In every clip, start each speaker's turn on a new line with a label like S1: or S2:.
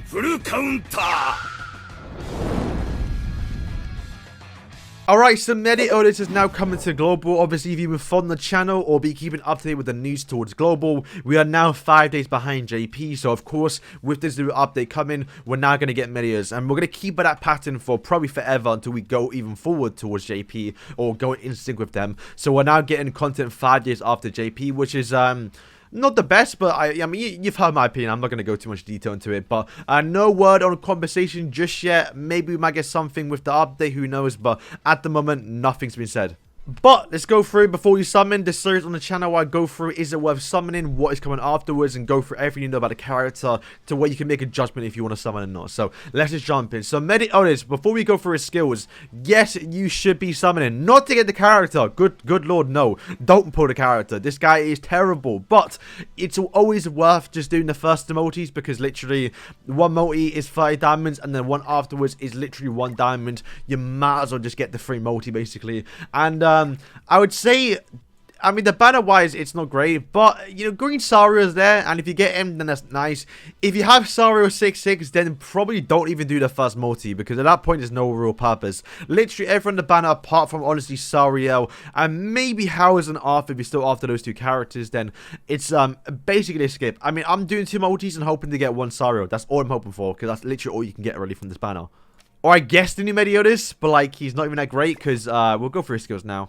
S1: フルカウンター
S2: Alright, so Meliodas is now coming to global. Obviously, if you've been following the channel or be keeping up to date with the news towards global, we are now 5 days behind JP. So, of course, with this new update coming, we're now going to get Meliodas. And we're going to keep that pattern for probably forever until we go even forward towards JP or go in sync with them. So, we're now getting content 5 days after JP, which is, not the best, but I mean, you've heard my opinion. I'm not going to go too much detail into it, but no word on a conversation just yet. Maybe we might get something with the update, who knows, but at the moment, nothing's been said. But let's go through before you summon this series on the channel. Where I go through, is it worth summoning, what is coming afterwards, and go through everything you know about the character to where you can make a judgment if you want to summon or not. So let's just jump in. So Meliodas, before we go through his skills, yes, you should be summoning, not to get the character. Good lord, no, don't pull the character. This guy is terrible, but it's always worth just doing the first multis, because literally one multi is 30 diamonds and then one afterwards is literally 1 diamond. You might as well just get the free multi basically. And I would say, I mean, the banner wise, it's not great, but you know, Green Sario is there, and if you get him, then that's nice. If you have Sario 6/6, then probably don't even do the first multi, because at that point, there's no real purpose. Literally, everyone in the banner, apart from honestly Sario and maybe Howard and Arthur, if you're still after those 2 characters, then it's basically a skip. I mean, I'm doing 2 multis and hoping to get 1 Sario. That's all I'm hoping for, because that's literally all you can get really from this banner. Or I guess the new Meliodas, but like, he's not even that great, because we'll go through his skills now.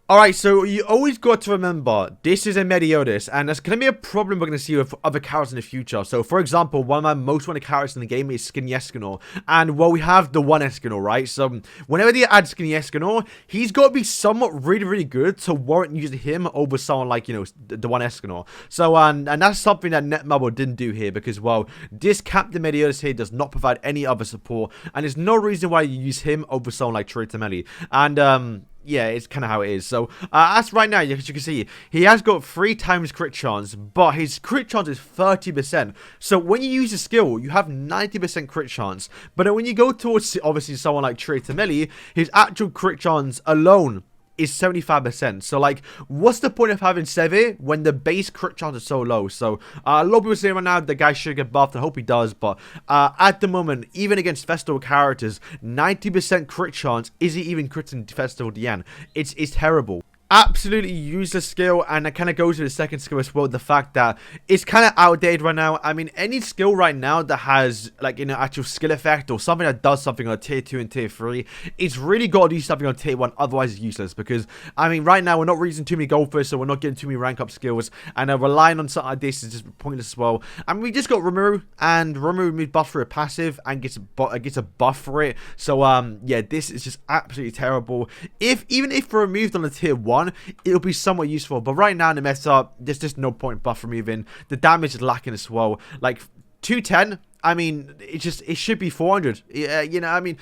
S2: Alright, so you always got to remember, this is a Meliodas, and there's going to be a problem we're going to see with other characters in the future. So, for example, one of my most wanted characters in the game is Skinny Escanor, and, well, we have the one Escanor, right? So, whenever they add Skinny Escanor, he's got to be somewhat really good to warrant using him over someone like, you know, the one Escanor. So, and that's something that netmarble didn't do here, because, well, this Captain Meliodas here does not provide any other support, and there's no reason why you use him over someone like Traitor Meli. And, yeah, it's kind of how it is. So, as right now, as you can see, he has got 3 times crit chance, but his crit chance is 30%. So, when you use a skill, you have 90% crit chance. But then when you go towards, obviously, someone like Traitor Meli, his actual crit chance alone is 75%. So, like, what's the point of having Sevi when the base crit chance is so low? So, a lot of people saying right now the guy should get buffed. I hope he does. But at the moment, even against festival characters, 90% crit chance isn't even critting Festival Diane. It's terrible. Absolutely useless skill, and it kind of goes to the second skill as well, the fact that it's kind of outdated right now. I mean, any skill right now that has, like, you know, actual skill effect or something that does something on tier 2 and tier 3, it's really got to do something on tier 1, otherwise it's useless. Because, I mean, right now we're not raising too many gold first, so we're not getting too many rank up skills, and relying on something like this is just pointless as well. And we just got Rimuru, and Rimuru removes buff for a passive and gets a buff for it. So, yeah, this is just absolutely terrible. Even if we're removed on the tier 1, it'll be somewhat useful, but right now in the meta, there's just no point buff removing. The damage is lacking as well. Like 210, I mean, it should be 400. You know, I mean,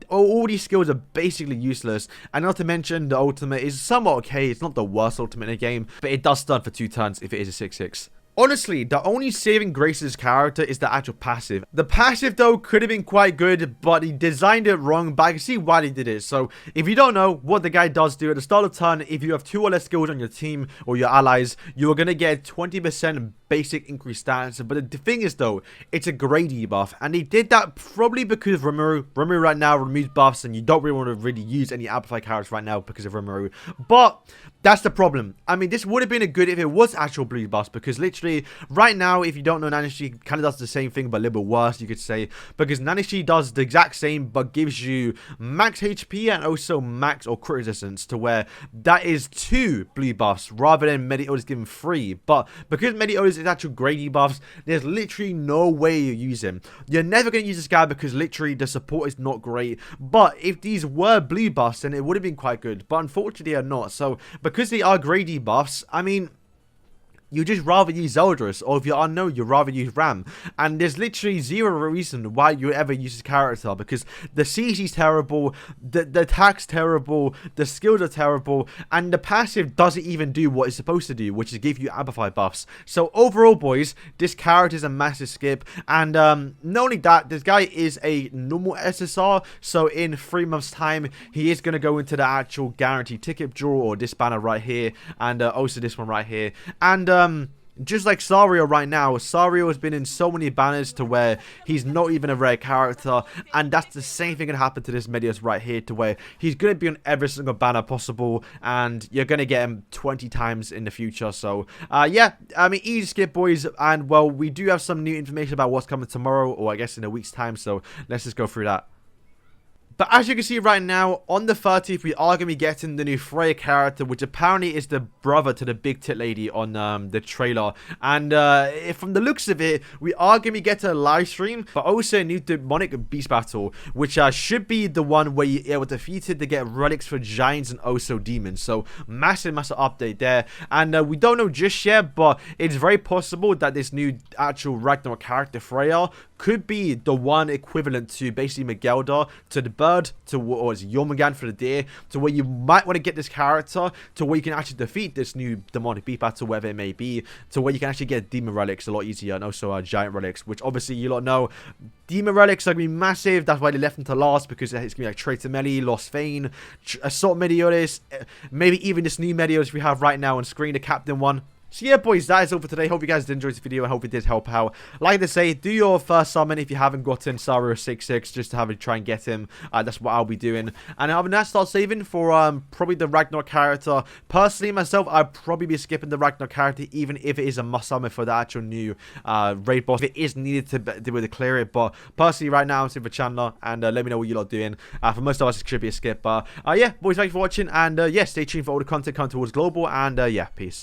S2: all these skills are basically useless. And not to mention, the ultimate is somewhat okay. It's not the worst ultimate in the game, but it does stun for 2 turns if it is a 6/6. Honestly, the only saving grace of this character is the actual passive. The passive, though, could have been quite good, but he designed it wrong, but I can see why he did it. So, if you don't know what the guy does do, at the start of turn, if you have 2 or less skills on your team or your allies, you're going to get 20% basic increased stats. But the thing is, though, it's a grade debuff, and he did that probably because of Rimuru. Rimuru right now removes buffs, and you don't really want to really use any amplify characters right now because of Rimuru. But that's the problem. I mean, this would have been a good if it was actual blue buffs, because literally right now, if you don't know, Nanishi kind of does the same thing, but a little bit worse, you could say, because Nanishi does the exact same, but gives you max HP and also max or crit resistance, to where that is 2 blue buffs rather than Meliodas giving 3. But because Meliodas is actual grade buffs, there's literally no way you use him. You're never going to use this guy because literally the support is not great. But if these were blue buffs, then it would have been quite good. But unfortunately, they are not. So because they are grade buffs, I mean, you just rather use Zeldris, or if you're unknown, you'd rather use Ram. And there's literally zero reason why you ever use this character, because the CC's terrible, the attack's terrible, the skills are terrible, and the passive doesn't even do what it's supposed to do, which is give you amplify buffs. So overall, boys, this character is a massive skip. And not only that, this guy is a normal SSR, so in 3 months time, he is going to go into the actual guaranteed ticket draw, or this banner right here, and also this one right here. And Just like Sario right now, Sario has been in so many banners to where he's not even a rare character, and that's the same thing gonna happen to this Meliodas right here, to where he's gonna be on every single banner possible, and you're gonna get him 20 times in the future. So yeah, I mean, easy skip, boys. And well, we do have some new information about what's coming tomorrow, or I guess in a week's time, so let's just go through that. But as you can see right now, on the 30th, we are going to be getting the new Freya character, which apparently is the brother to the big tit lady on the trailer. And from the looks of it, we are going to be getting a live stream, but also a new demonic beast battle, which should be the one where you're able to defeat it to get relics for giants and also demons. So massive, massive update there. And we don't know just yet, but it's very possible that this new actual Ragnarok character, Freya, could be the one equivalent to basically Meliodas, to the bird, to or is Jormungand for the deer, to where you might want to get this character to where you can actually defeat this new demonic beast battle, wherever it may be, to where you can actually get demon relics a lot easier, and also giant relics, which obviously you lot know demon relics are going to be massive. That's why they left them to last, because it's going to be like Traitor Meli, Lost Fane, Assault Meliodas, maybe even this new Meliodas we have right now on screen, the captain one. So yeah, boys, that is all for today. Hope you guys did enjoy this video. I hope it did help out. Like I say, do your first summon if you haven't gotten Sario 66, just to have a try and get him. That's what I'll be doing. And other than that, start saving for probably the Ragnarok character. Personally, myself, I'd probably be skipping the Ragnarok character, even if it is a must summon for the actual new raid boss. If it is needed to be able to clear it. But personally, right now, I'm saving for Chandler. And let me know what you lot are doing. For most of us, it should be a skip. But yeah, boys, thanks for watching. And yeah, stay tuned for all the content coming towards Global. And yeah, peace.